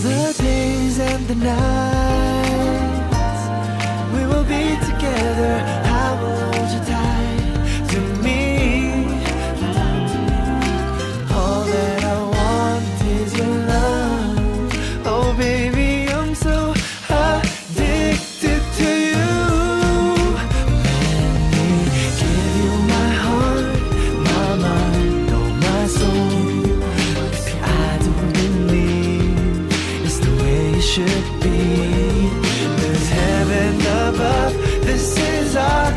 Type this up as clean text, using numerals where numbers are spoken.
the days and the nights we will be together. I will hold you tight to me. All that I want is your love. Oh baby, I'm so addicted to you. Let me give you my heart, my mind, oh my soul. I don't believe it's the way it should be. There's heaven above, this is our